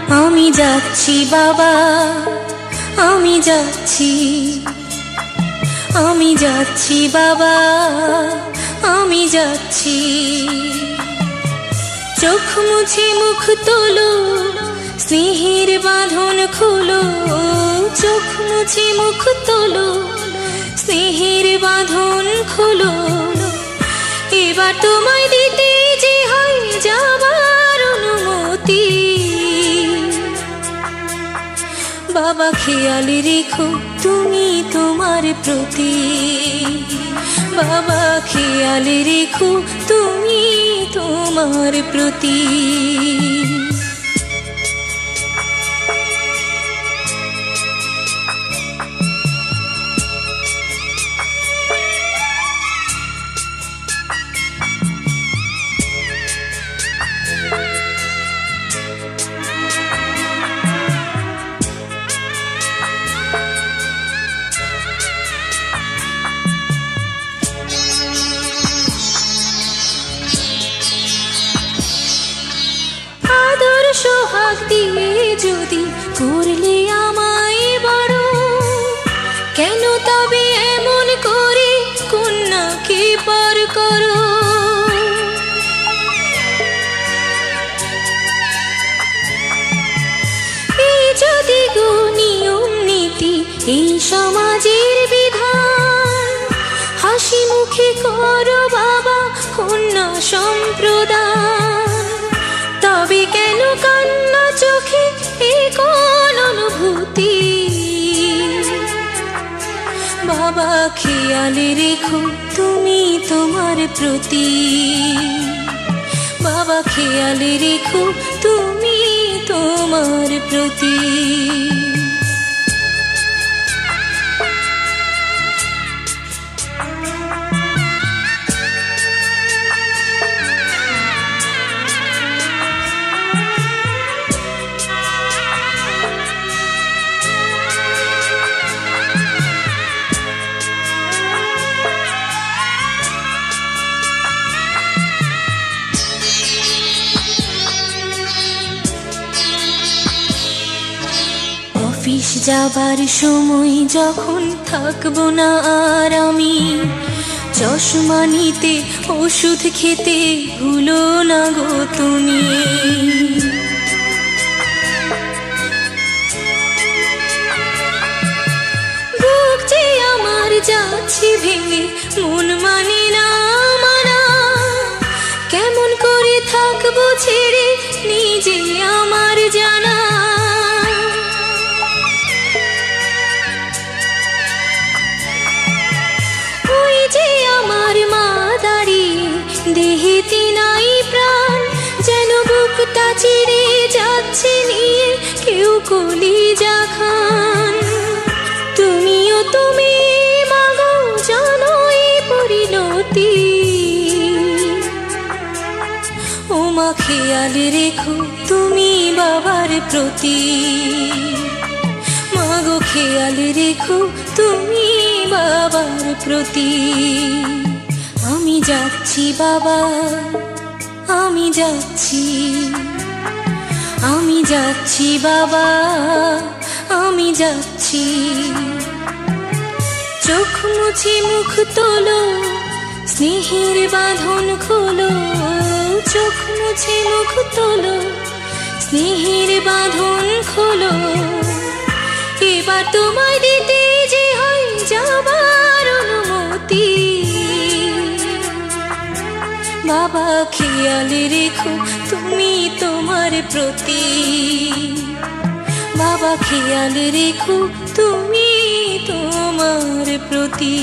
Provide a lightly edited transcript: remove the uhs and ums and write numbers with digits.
আমি যাচ্ছি বাবা, আমি যাচ্ছি, আমি যাচ্ছি বাবা, আমি যাচ্ছি। চোখ মুছে মুখ তোলো, স্নেহের বাঁধন খোলো। চোখ মুছে মুখ তোলো, স্নেহের বাঁধন খোলো। এবার তোমায় দিতে যে হয় যাবার অনুমতি। বাবা খেয়াল রেখো তুমি তোমার প্রতি। বাবা খেয়াল রেখো তুমি তোমার প্রতি। সোহাগ দিয়ে যদি করলে আমায় বড়, কেন তবে এমন করে কন্যাকে পর করো? এই যদি গো নিয়ম নীতি, এই সমাজের বিধান, হাসি মুখে করো বাবা কন্যা সম্প্রদান। তবে কেন কান্না চোখে এই কোন অনুভূতি? বাবা খেয়াল রেখো তুমি তোমার প্রতি। বাবা খেয়াল রেখো তুমি তোমার প্রতি। অফিস যাবার সময় যখন থাকবো না আর আমি, চশমা নিতে ওষুধ খেতে ভুলো না গো তুমি। বুক যে আমার যাচ্ছে ভেঙে, মন মানে না মানা। কেমন করে থাকবো ছেড়ে নিজে আমার জানা। দেহেতে নাই প্রাণ, যেন বুকটা চিরে যাচ্ছে নিয়ে কেউ কলিজা খান। তুমিও তুমি মাগো জানো এই পরিণতি। ও মা খেয়াল রেখো তুমি বাবার প্রতি। মাগো খেয়াল রেখো তুমি বাবার প্রতি। আমি যাচ্ছি বাবা, আমি যাচ্ছি, আমি যাচ্ছি বাবা, আমি যাচ্ছি। চোখ মুছে মুখ তোলো, স্নেহের বাঁধন খোলো। চোখ মুছে মুখ তোলো, স্নেহের বাঁধন খোলো। এবার তোমায় দিতে যে হয় যাবার অনুমতি। বাবা খেয়াল রেখো তুমি তোমার প্রতি। বাবা খেয়াল রেখো তুমি তোমার প্রতি।